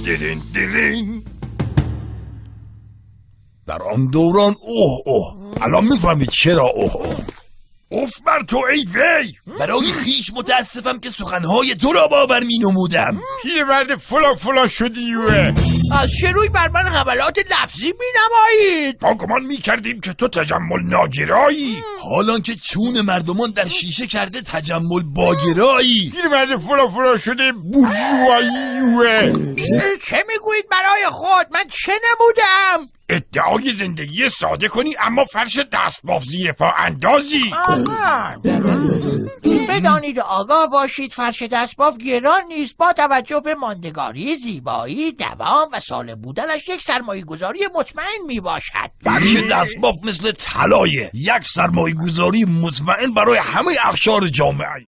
دیرین دیرین. در آن دوران الان میفهمید چرا اوف بر تو ای وی. برای خیش متاسفم که سخنهای تو را باور می نمودم. پیرمرد فلان شدیوه. از چه روی بر من حملات لفظی می نمایید؟ ما گمان می کردیم که تو تجمل ناگرایی، حالان که چون مردمان در شیشه کرده تجمل باگرایی. پیرمرد فلان شده بورژواییوه. چه میگویید برای خود؟ من چه نمودم؟ ادعای زندگی ساده کنی اما فرش دستباف زیر پا اندازی. بدانید آگاه باشید فرش دستباف گران نیست. با توجه به ماندگاری، زیبایی، دوام و سالم بودنش یک سرمایه گذاری مطمئن می باشد. فرش دستباف مثل طلایه، یک سرمایه گذاری مطمئن برای همه اقشار جامعه.